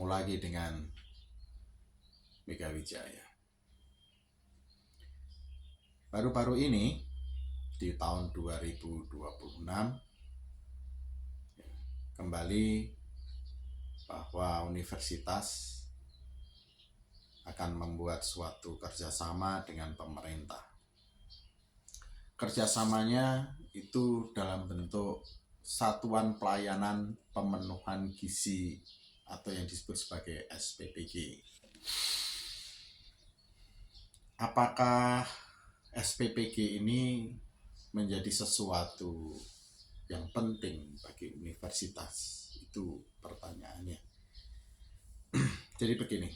bertemu lagi dengan Mega Wijaya. Baru-baru ini di tahun 2026 kembali bahwa universitas akan membuat suatu kerjasama dengan pemerintah. Kerjasamanya itu dalam bentuk Satuan Pelayanan Pemenuhan Gizi atau yang disebut sebagai SPPG. Apakah SPPG ini menjadi sesuatu yang penting bagi universitas? Itu pertanyaannya. Jadi begini,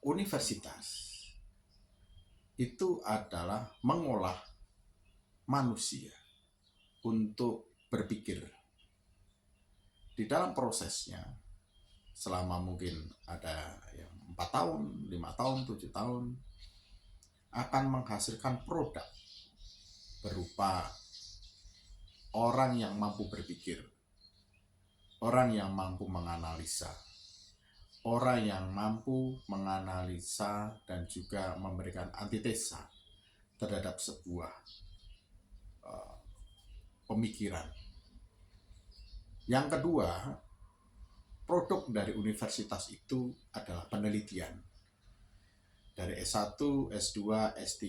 universitas itu adalah mengolah manusia untuk berpikir. Di dalam prosesnya, selama mungkin ada yang 4 tahun, 5 tahun, 7 tahun, akan menghasilkan produk berupa orang yang mampu berpikir, orang yang mampu menganalisa, orang yang mampu menganalisa dan juga memberikan antitesa terhadap sebuah pemikiran. Yang kedua, produk dari universitas itu adalah penelitian. Dari S1, S2, S3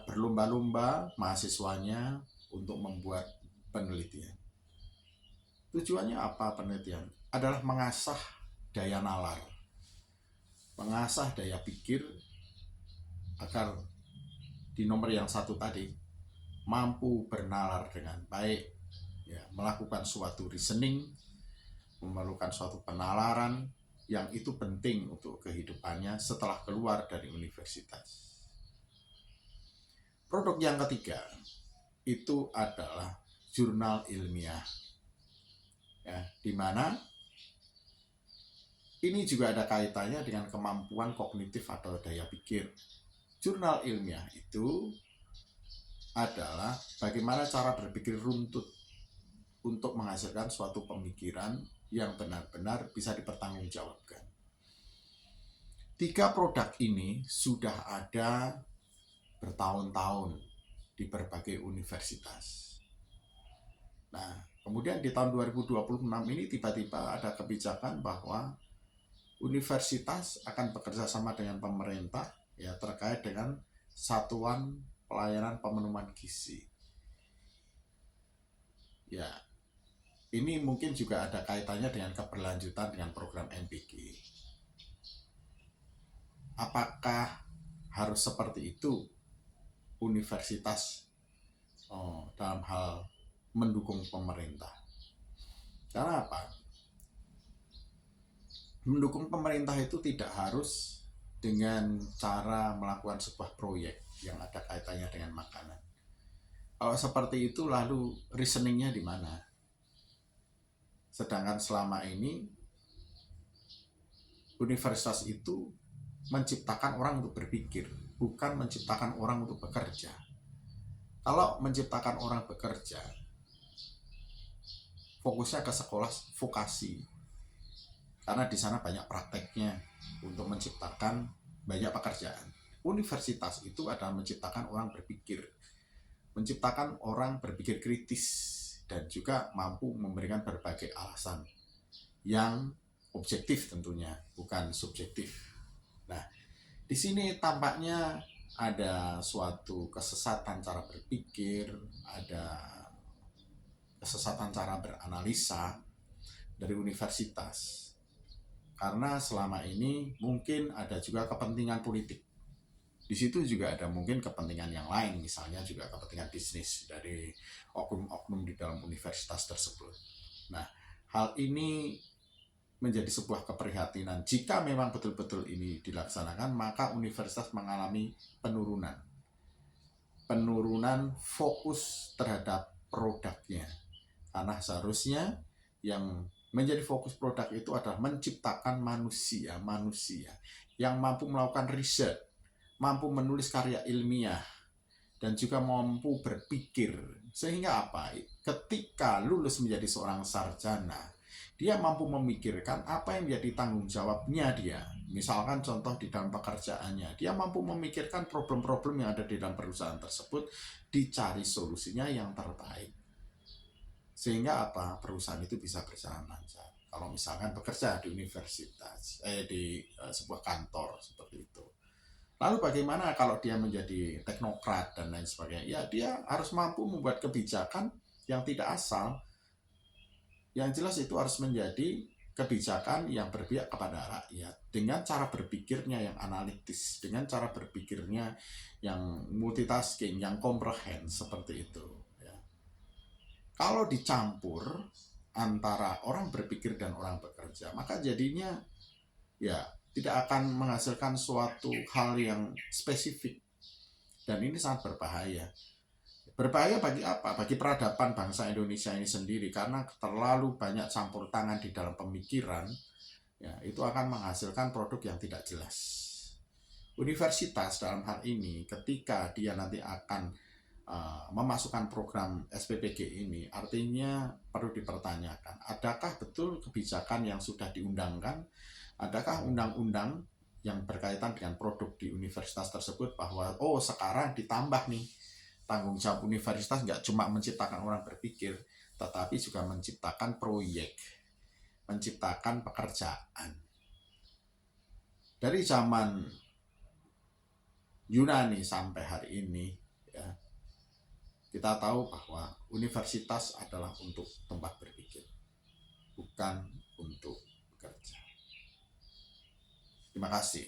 berlomba-lomba mahasiswanya untuk membuat penelitian. Tujuannya apa penelitian? Adalah mengasah daya nalar, mengasah daya pikir agar di nomor yang satu tadi mampu bernalar dengan baik, ya, melakukan suatu reasoning, memerlukan suatu penalaran yang itu penting untuk kehidupannya setelah keluar dari universitas. Produk yang ketiga itu adalah jurnal ilmiah, ya, di mana ini juga ada kaitannya dengan kemampuan kognitif atau daya pikir. Jurnal ilmiah itu adalah bagaimana cara berpikir runtut untuk menghasilkan suatu pemikiran yang benar-benar bisa dipertanggungjawabkan. 3 produk ini sudah ada bertahun-tahun di berbagai universitas. Nah, kemudian di tahun 2026 ini tiba-tiba ada kebijakan bahwa universitas akan bekerja sama dengan pemerintah, ya, terkait dengan Satuan Pelayanan Pemenuhan Gizi. Ya, ini mungkin juga ada kaitannya dengan keberlanjutan dengan program MPG. Apakah harus seperti itu universitas dalam hal mendukung pemerintah? Karena apa? Mendukung pemerintah itu tidak harus dengan cara melakukan sebuah proyek yang ada kaitannya dengan makanan. Kalau seperti itu lalu reasoningnya di mana? Sedangkan selama ini universitas itu menciptakan orang untuk berpikir, bukan menciptakan orang untuk bekerja. Kalau menciptakan orang bekerja, fokusnya ke sekolah vokasi, karena di sana banyak prakteknya untuk menciptakan banyak pekerjaan. Universitas itu adalah menciptakan orang berpikir, menciptakan orang berpikir kritis, dan juga mampu memberikan berbagai alasan yang objektif tentunya, bukan subjektif. Nah, di sini tampaknya ada suatu kesesatan cara berpikir, ada kesesatan cara beranalisa dari universitas. Karena selama ini mungkin ada juga kepentingan politik. Di situ juga ada mungkin kepentingan yang lain, misalnya juga kepentingan bisnis dari oknum-oknum di dalam universitas tersebut. Nah, hal ini menjadi sebuah keprihatinan. Jika memang betul-betul ini dilaksanakan, maka universitas mengalami penurunan fokus terhadap produknya. Karena seharusnya yang menjadi fokus produk itu adalah menciptakan manusia yang mampu melakukan riset, mampu menulis karya ilmiah, dan juga mampu berpikir. Sehingga apa? Ketika lulus menjadi seorang sarjana, dia mampu memikirkan apa yang menjadi tanggung jawabnya dia. Misalkan contoh di dalam pekerjaannya, dia mampu memikirkan problem-problem yang ada di dalam perusahaan tersebut, dicari solusinya yang terbaik. Sehingga apa? Perusahaan itu bisa berjalan lancar. Kalau misalkan bekerja di universitas, di sebuah kantor seperti itu. Lalu bagaimana kalau dia menjadi teknokrat dan lain sebagainya? Ya, dia harus mampu membuat kebijakan yang tidak asal. Yang jelas itu harus menjadi kebijakan yang berpihak kepada rakyat dengan cara berpikirnya yang analitis, dengan cara berpikirnya yang multitasking, yang comprehend seperti itu. Ya. Kalau dicampur antara orang berpikir dan orang bekerja, maka jadinya ya tidak akan menghasilkan suatu hal yang spesifik, dan ini sangat berbahaya. Berbahaya bagi apa? Bagi peradaban bangsa Indonesia ini sendiri, karena terlalu banyak campur tangan di dalam pemikiran, ya, itu akan menghasilkan produk yang tidak jelas. Universitas dalam hal ini ketika dia nanti akan memasukkan program SPPG ini, artinya perlu dipertanyakan, adakah betul kebijakan yang sudah diundangkan, adakah undang-undang yang berkaitan dengan produk di universitas tersebut, bahwa oh sekarang ditambah nih, tanggung jawab universitas nggak cuma menciptakan orang berpikir, tetapi juga menciptakan proyek, menciptakan pekerjaan. Dari zaman Yunani sampai hari ini, ya, kita tahu bahwa universitas adalah untuk tempat berpikir, bukan untuk bekerja. Terima kasih.